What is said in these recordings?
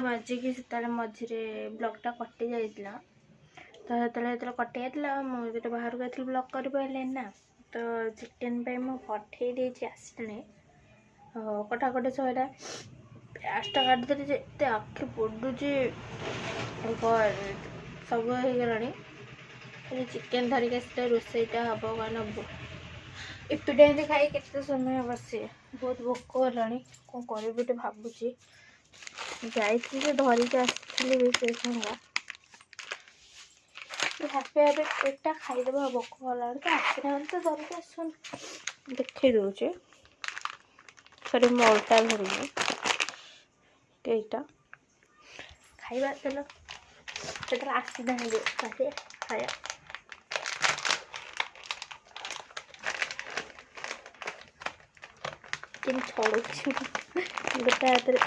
ବାଜିକି ସେତେବେଳେ ମଝିରେ ବ୍ଲଗ୍ଟା କଟି ଯାଇଥିଲା। ତ ଯେତେବେଳେ କଟି ଯାଇଥିଲା ମୁଁ ଯେତେବେଳେ ବାହାରକୁ ଯାଇଥିଲି ବ୍ଲଗ୍ କରିପାରିଲିନି ନା। ତ ଚିକେନ୍ ପାଇଁ ମୁଁ ପଠେଇ ଦେଇଛି ଆସିଲାଣି। କଟାକଟି ସଇଲା। ପ୍ୟାଜ୍ଟା କାଟିଦେଲି ଯେ ଏତେ ଆଖି ପୋଡୁଛି ସବୁ ହେଇଗଲାଣି। ଚିକେନ୍ ଧରିକି ଆସିଲେ ରୋଷେଇଟା ହେବ କାରଣ ଏପଟେ ଏମିତି ଖାଇ କେତେ ସମୟ ବସିବେ। ବହୁତ ଭୋକ ହେଲାଣି, କ'ଣ କରିବି ଗୋଟେ ଭାବୁଛି। ଯାଇଥିଲି ଯେ ଧରିକି ଆସିଥିଲି ବି ସେ ସାଙ୍ଗା ହାପି ହାପି ପେଟଟା ଖାଇଦେବା। ଭୋକ ହେଲାଣି ତ ଆସିନାହାନ୍ତି ତ ଧରିକି ଆସୁନି। ଦେଖେଇ ଦେଉଛି ସରି ମୁଁ ଅଲଟା ଧରିବି କେଇଟା ଖାଇବା ତେଲ ସେତେବେଳେ ଆସିନାହାନ୍ତି ଖାଇବା। କେମିତି ଛଡ଼ଉଛି ଗୋଟେ ହାତରେ।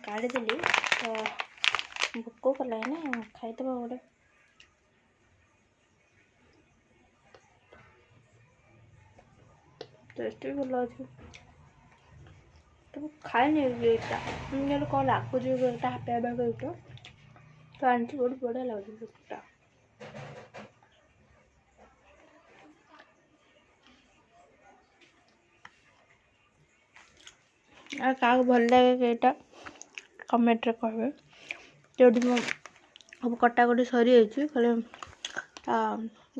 କାଢ଼ିଦେଲି ତ ଭୋକ କଲାଣି ନା, ଖାଇଦେବା ଗୋଟେ। ଟେଷ୍ଟ ବି ଭଲ ଅଛି। ମୁଁ ଖାଏନି ଏଇଟା, ମୁଁ କ'ଣ ଲାଗୁଛି ଏଇଟା ହାପି ହାପି ଏଇଟା ତ ଆଣିଛି। ବହୁତ ବଢ଼ିଆ ଲାଗୁଛି ଏଇଟା। ଆଉ କାହାକୁ ଭଲ ଲାଗେ ଏଇଟା କମେଣ୍ଟରେ କହିବେ। ଯେଉଁଠି ମୁଁ ସବୁ କଟାକଟି ସରିଯାଇଛି, ଖାଲି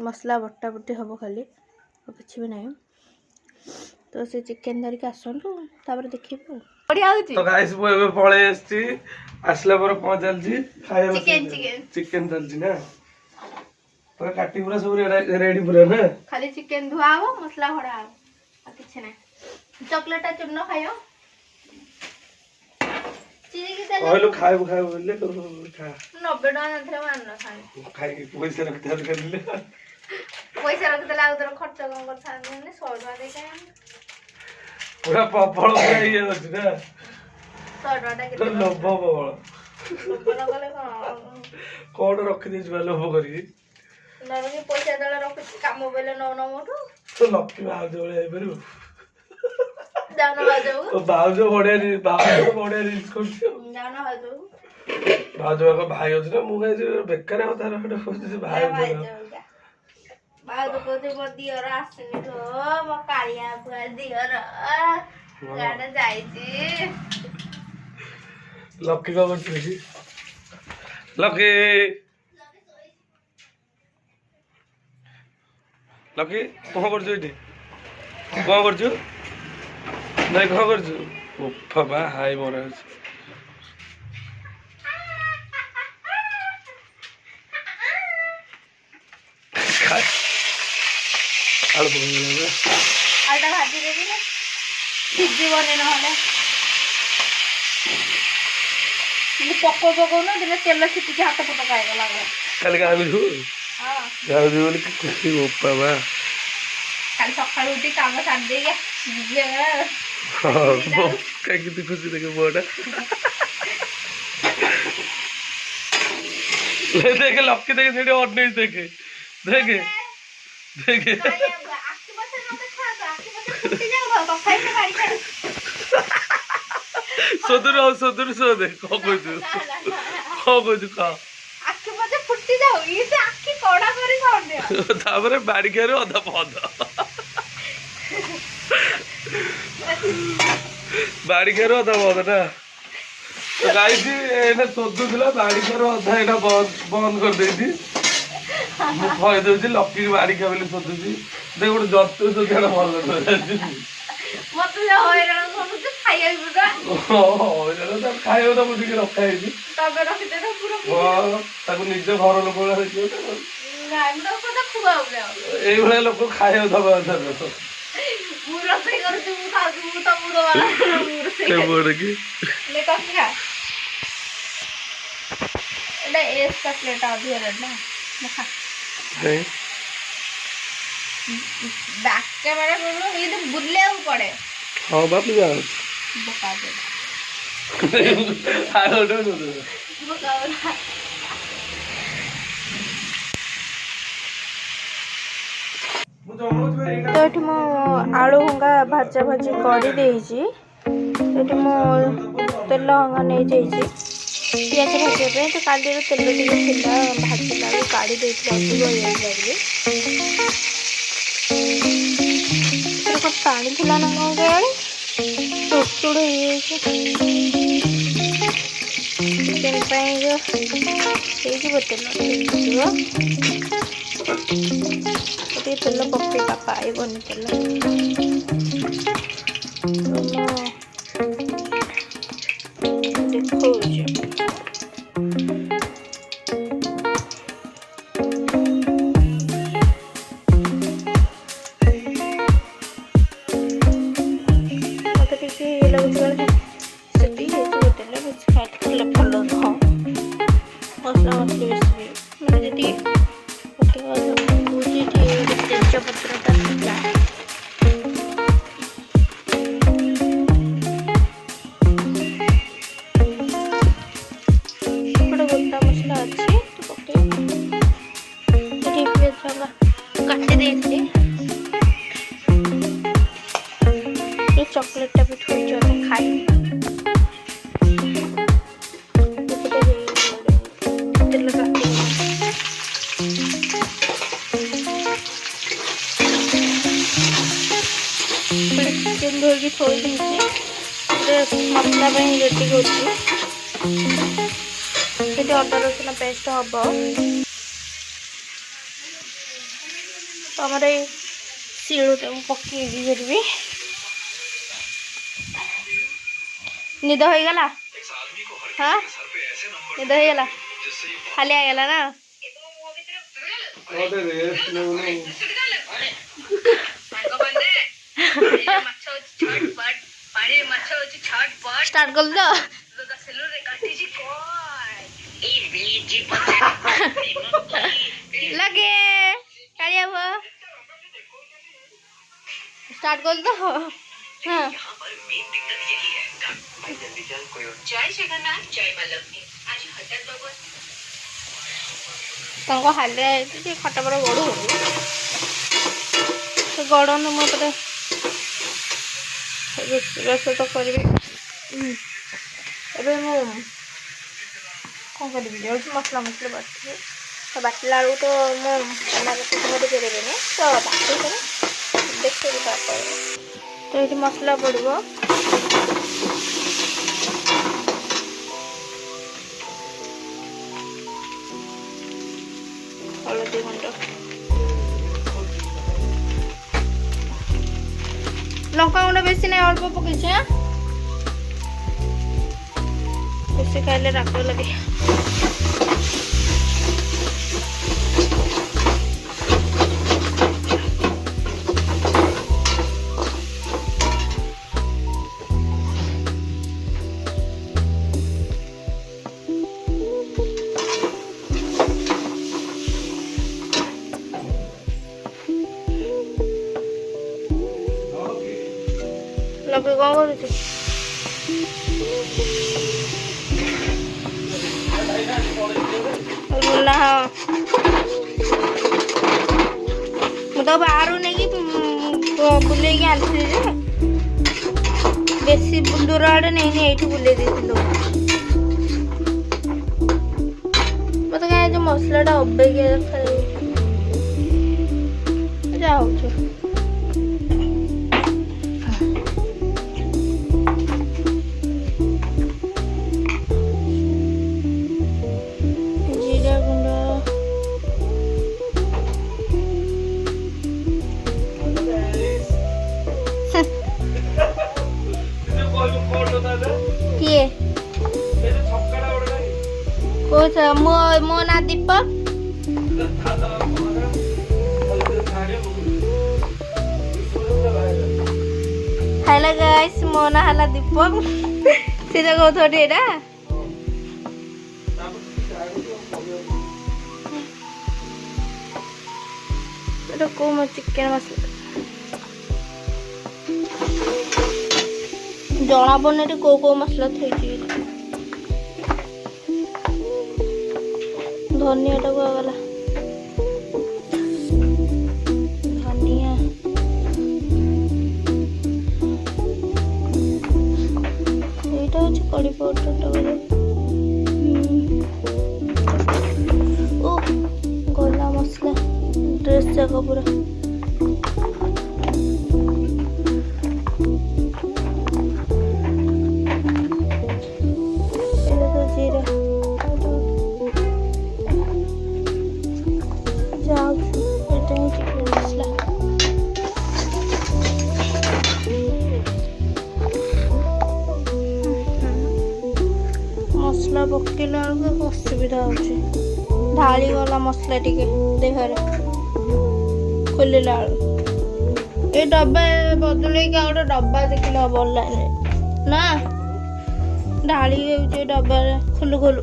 ମସଲା ବଟାବଟି ହେବ ଖାଲି, ଆଉ କିଛି ବି ନାହିଁ। ତ ସେ ଚିକେନ୍ ଧରିକି ଆସନ୍ତୁ ତାପରେ ଦେଖିବୁ। ତ ଗାଇସ୍ ମୁଁ ଏବେ ପଳେଇ ଆସିଛି। ଆସିଲା ପରେ କ'ଣ ଚାଲିଛି? ଖାଇବା ଚିକେନ୍ ଚାଲିଛି ନା। ପୁରା କାଟି ପୁରା ସବୁ ରେଡି ପୁରା ନା। ଖାଲି ଚିକେନ୍ ଧୁଆ ହବ, ମସଲା ଭଡ଼ା ହବ, ଆଉ କିଛି ନାହିଁ। ଚକଲେଟ୍ଟା ଚୂନ ଖାଇବ। କହିଲୁ ଖାଇବୁ ବୋଲେ ଖା। 90 ଟଙ୍କା ନଥିଲେ ମୁଁ ଆଣିନଥାନ୍ତି। ଖାଇକି ପଇସା ରଖିଥାନ୍ତି କହିଲେ। ପଇସା ରଖିଦେଲେ ଆଉ ତୋର ଖର୍ଚ୍ଚ କ'ଣ କରିଥାନ୍ତି? 100 ଟଙ୍କା ଦେଇକି ପୁରା ପ୍ରବଳ ଇଏ ଅଛି ନା। 100 ଟଙ୍କାଟା କେତେ ଲୋଭ ପ୍ରବଳ। କଲେ କ'ଣ ରଖିଦେଇଛୁ ବା ଲୋଭ କରିକି? ନରକି ପଇସା ଯେତେବେଳେ ରଖୁଛି କାମ ପଇଲେ ନଉନ ମୋଠୁ। ତ ଲକ୍ଷ୍ମୀ ଭାଉଜ ଭଳିଆ ହେଇପାରିବୁ। ଯାଉନ ଭାଉଜକୁ। ଭାଉଜ ବଢିଆ ରିଲ୍ସ କରୁଛି। ଯାଉନ ଭାଉଜକୁ। ଭାଉଜ ଭାଇ ଅଛି ନା, ମୁଁ କାହିଁ ବେକାର କଥା କହୁଛି। ଭାଇ ଭାଉଜ କହୁଛି ମୋ ଦିଅର ଆସିନି ଲୋ, ମୋ କାଳିଆ ବୁଆ ଦିଅର ଗାଡେ ଯାଇଛି। ଲକି କ'ଣ କରୁଛି ଦେଖି? ଲକି କ'ଣ କରୁଛୁ ଏଠି? କ'ଣ କରୁଛୁ ଭାଇ? କ'ଣ କରୁଛୁ? ବା ହାଇ ମରା ଅଛି। ଆଳୁଟା ଭାଜି ଦେବି ନା, ସିଝିବନି ନହେଲେ। ପକଉନ ଦିନେ ତେଲ ଛିଟିକି ହାତ ଫଟ ଖାଇଗଲା। କାଲି ଗାଁକୁ ଯାଉଛି ବୋଲି ଖୁସି। ବା କାଲି ସକାଳୁ ଉଠି କାମ ସାରି ଦେଇକି କେମିତି ଖୁସି ଦେଖେ ପୁଅଟା। ଦେଖେ ଲକି ଦେଖେ ସେଠି ଅନେଇ ଦେଖେ ଦେଖେ ଦେଖେ। ସଦୁରୁ ସୋଦେ କ'ଣ କହୁଛୁ? କହ। ତାପରେ ବାଡି ଖାଇରୁ ଅଧା ପଦ ବାଡି ଖାଇରୁ ଅଧା ପଦ ନା। ଗାଇଛି ଏଇଟା ଶୋଧୁଥିଲା, ବାଡି ଖାଇରୁ ଅଧା ଏଇଟା ବନ୍ଦ କରିଦେଇଛି। ମୁଁ କହିଦଉଛି ଲକି ବାଡି ଖାଇ ବୋଲି ଶୋଧୁଛି। ଦେଖ ଗୋଟେ ଜନ୍ତୁ ଶୋଧିଆଟା ଭଲ ହଇରାଣ ଖାଇବାକୁ ତାକୁ ଟିକେ ରଖା ହେଇଛି। ତାକୁ ନିଜ ଘର ଲୋକ ଏଇଭଳିଆ ଲୋକ ଖାଇବାକୁ ଦବା କଥା ନୁହଁ। ବୁଲେଇବାକୁ ପଡେ। ହଁ ବାପୁ ଯାଉଛି। तो ये मो आलू हंगा भाजा भाजी कर तेल हंगा नहीं जाइए पियाज भाजपे तो काली तेल टे भाजला काढ़ी अधिक हो पानी थी ना कौन चुड़ चिकेन तेल तेल पकेगा पाइबनी तेल देखो चॉकलेट भी थोड़ी खाई चिकेन धोई थोड़ी मसला रेडी कर अदा रसुण पेस्ट हम तो आम शिलुटा पकई करी निद हो गला हाँ निद हो गला खाली आगला ना स्टार्ट कर दो लगे स्टार्ट कर दो हाँ हाले खटा पर गड़ गड़न मुझे रोषे तो करी कौन करी जाऊँ मसला मसला बाटी तो बाटला बेलू तो मुझे पेरेबे तो बाटी देखिए तो ये मसला पड़ो हलदी गुंड लंका गुंड बेस ना अल्प पकई बेस खाइले राग लगे लगे कौन कर तो बाहर नहीं बुले आनी बेस दूर आड़े नहीं ये बुले मत क्या जो मसलाटा अबेगिया जा किए मो ना दीपक हेलो गाइस मो ना हला दीपक सीधा कहो थोड़ी एटा एटा को मो चिकन मसला जना पड़े को मसला थी धनिया टा गला धनिया कड़ी पाउडर ओ गला मसला ड्रेस जाक पूरा जीरा मसला पकेला असुविधा ढाली गला मसला टिके देहरे खोलिला ए डब्बा बदल गोटे डब्बा देखिले हम ऑनलाइन ना ढाली डब्बा खोलु खोलु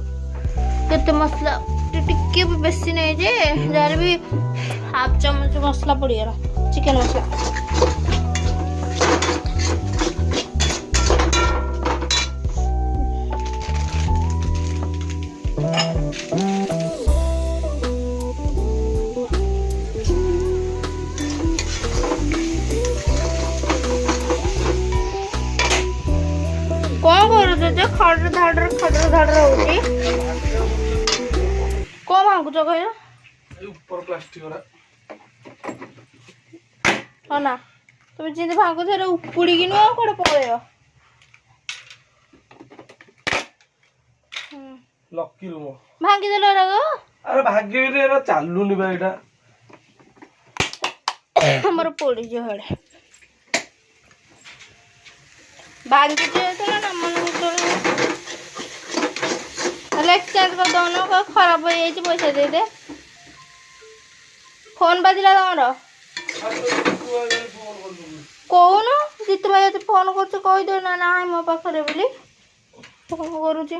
केते मसला टिके भी बेसी नहीं जे यार भी हाफ चम्मच मसला पड़ीगला चिकन मसला कौन कर खड़ धाड़ होती कौन मांगुच कह ऊपर प्लास्टिक हाँ ना तुम जिंदगी भांगुच उपुड़ी कि नुह कौन पलैय लकी रूम भांगीदेल अरे भाग्य एरा चालुनी बा एटा हमर पड़ी हड़े भांगी ना मन एक्सचेंज कर दौन खराब हो जाए पैसा दे दे फोन बाजिला तुम कौन जीत भाई जो फोन करदे ना ना मो पाखे बोली फोन करुचे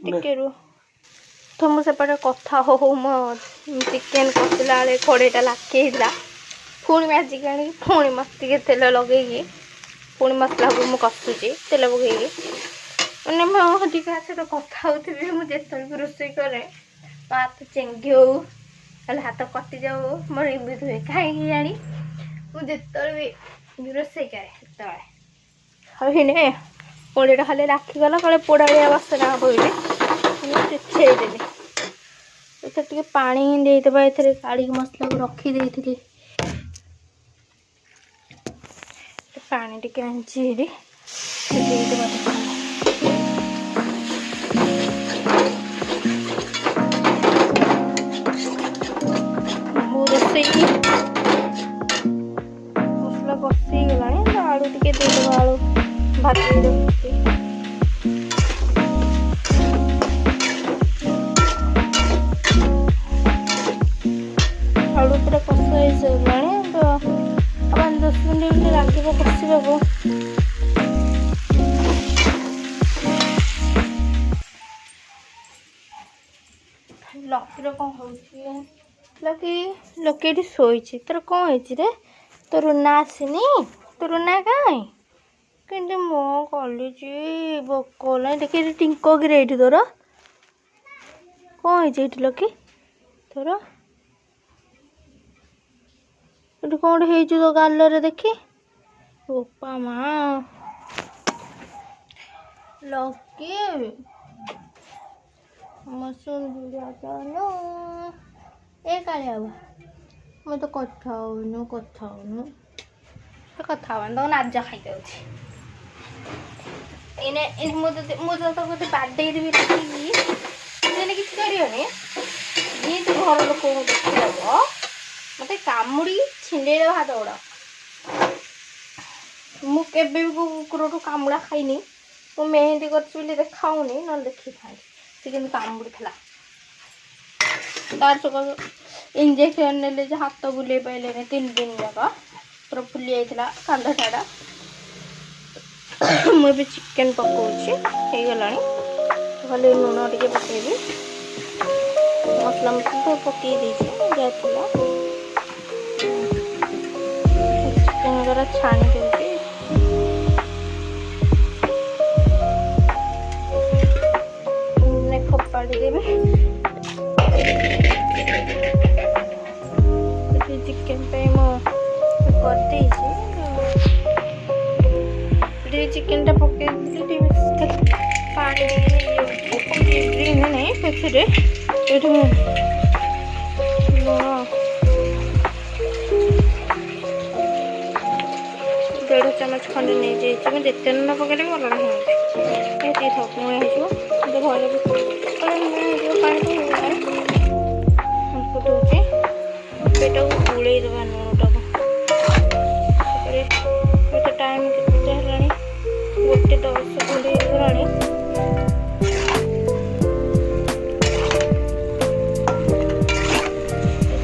टिके रू तुम सेपटे कथा हो मो चिकेन कषला बेले कड़ेटा लाखेला पुणी मैजिक आनी पुणी मस्ती तेल लगे पुणी मसला को मुझे कषुची तेल पकईकि मैंने मुझे सहित कथा होती मुझे भी रोषे करे हाथ चेंगी हो हाथ कटि जाऊ मोर एमती हुए कहीं जानी मुझे भी रोषे करे हेने पोड़ीटा खाली राखीगला कले पोड़ाड़िया बासना बोली चिछेदेवी टे पा देदेबा ए काढ़ी मसला को रखीदे पानी टिके आंची रोषे मसला कषी गला आलू टिके देदेबा आलू भाजी आलू पूरा कषा हो सारे तो 10 मिनट लगे कषा लकीर कौन हो लकी शोची तोर कौन है तोर ना आसनी तोर ना कहीं कि मो कॉलेज भोक ना देखिए टिंको गिरे तोर कौन है लकी तोर ये कौन है तो गालरे देखी बोपा माँ लकी सुंदर ए काले मैं तो कथा नाज खाई मुझे बाडे भी किसी करनी जी घर लोक देखिदेव मत कामुड़ी छिंडे हाथ गोड़ मुझे कुकुर कामुड़ा खाईनी मु मेहंदी कर देखाऊनी ना देखी था से कि कामुड़ी था तार सका इंजेक्शन ने हाथ बुले पाइले 3 दिन जाक पूरा फुली जाता कांधटा मुझे चिकेन पकाऊँगी हो गला खाली लुण टे पकईबी मसला मसला सब पकई देती चिकेन द्वारा छाणी देती खोपाड़ी देवी चिकेन पे कर चिली चिकेन टा पके पानी ग्रीन नहीं से लुण 1.5 चामच खंडे नहीं जाइए मैं जिते लुण पकड़े भी अलग होती थकुआ हो हमको दूसरी पेटा को गुड़े दबा लुणटा को टाइम केते हेलानी 1:10 गुड़े गलानी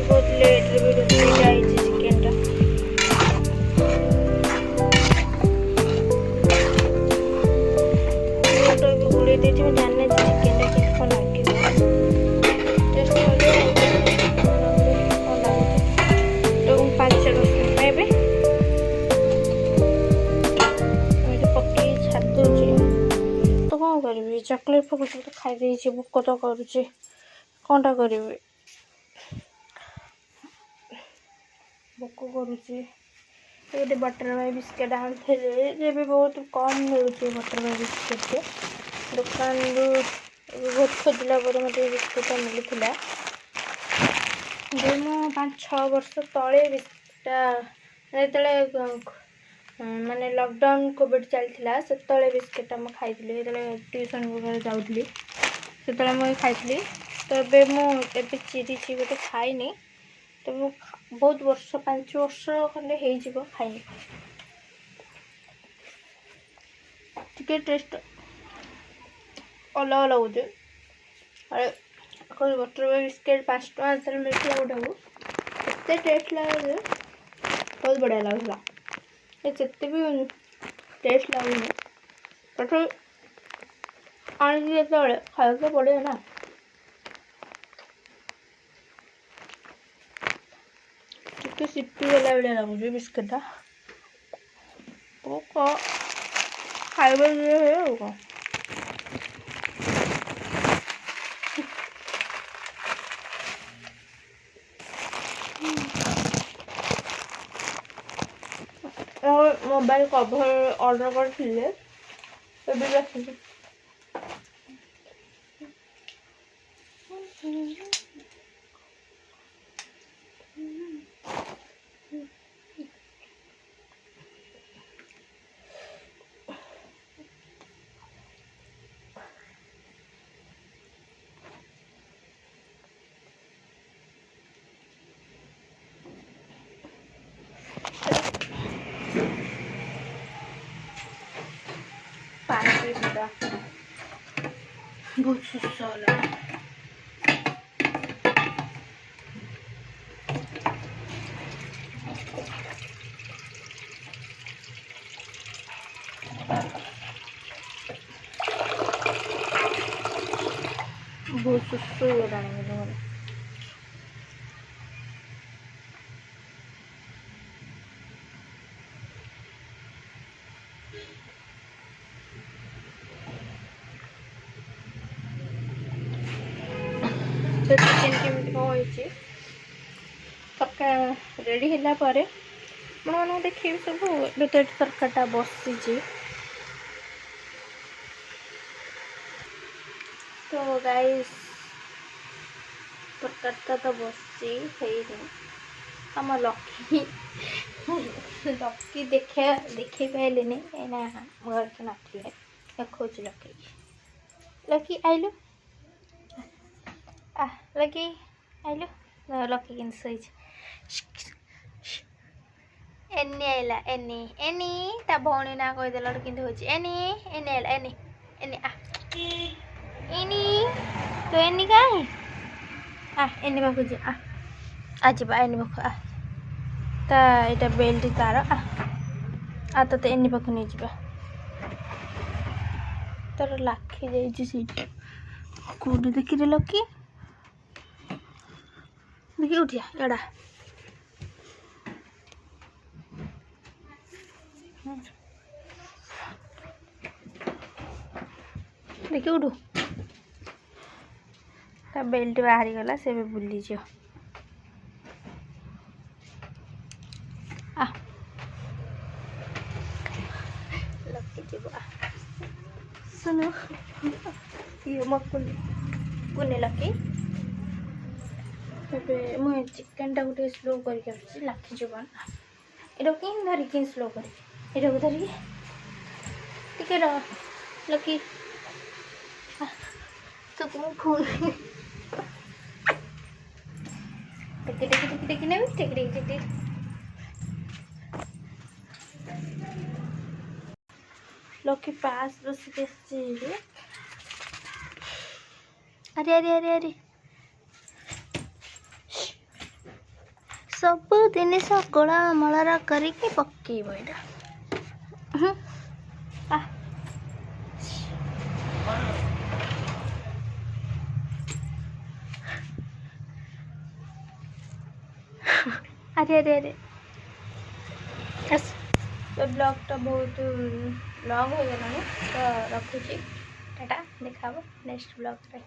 बहुत लेट रे भी रोटी जाई चिकेन टा गुड़े देती मैं जानना चिकेन टा कितना लगे टेस्ट तो 5-10 मिनट में पकई छाड़ दूची तो कौन करी चॉकलेट फक तो खाई देची भोक तो करुचे कौनटा करी भोक करुचे ये बटर बाई बिस्किट आनी भी बहुत कम मिलूँ बटर बाई बिस्किट दुकान बहुत खोजला मत बिस्कुट मिलूला मु 5-6 वर्ष तले बिस्कुटा माने लॉकडाउन कोविड चलता से बिस्कुटा मुझे खाई ट्यूशन वगैरह जाऊँगी से मुझे खाई तो मुझे चिरी गोटे खाईनी तो बहुत वर्ष 5 वर्ष खंडे हो खाईनी टिके टेस्ट अलग अलग होते बटर बाई बिस्किट 5 टଙ୍କା मिलता गोटे को एत टेस्ट लगे बहुत बढ़िया लगला ये भी टेस्ट लगुनि तथा आने जो खाया पड़े ना टिके सिपी गला भाया लगुच बिस्किटा खाइबा कौन मोबाइल कवर ऑर्डर करथिले तबे आसी बहुत सुस्वाला बहुत सुस्त हो तो चिकेन केमती कौन तड़का रेडी है मैं देखिए सब तो तड़काटा बसी तो गाइस तड़काटा तो बसी आम लकी लकी देखे पारे घर के नाचे देखा लकी लकी आइलु लकी आइलु लकी कि शोच एनी आइला एनी एनी ता भौणी ना कहीदेल कि एनी एनी आइला एनी एनी एनी तो एनी कहीं एनी पाखु जी आज एनी पाखु ता यहाँ बेल्ट तार तो एनी पाखु नहीं जा तार लाखी जाइए कौटी देखिए लकी देखिए उठिया एड़ा देखिए उठू ता बेल्ट बाहरी गला से भी बुली जो लकी ଯିବ ଶୁଣ ଇଏ ମୋ କୁନି ଲକି ଏବେ ମୁଁ ଚିକେନଟାକୁ ଟିକେ ସ୍ଲୋ କରିକି ଆସୁଛି ଲାଖିଯିବ ନା ଏଟାକୁ କେମିତି ଧରିକି ସ୍ଲୋ କରିବି ଏଟାକୁ ଧରିକି ଟିକେ ଲକି ତ ମୁଁ ଫୁଣି ଟିକେ ନେବି ଟିକେ लकी पास बस अरे अरे अरे अरे सब जिनिस गोला मलरा करके पकेब यहाँ अरे अरे अरे ब्लॉगटा बहुत लॉन्ग हो गला तो रखुची टाटा देखा नेक्स्ट ब्लॉग रे।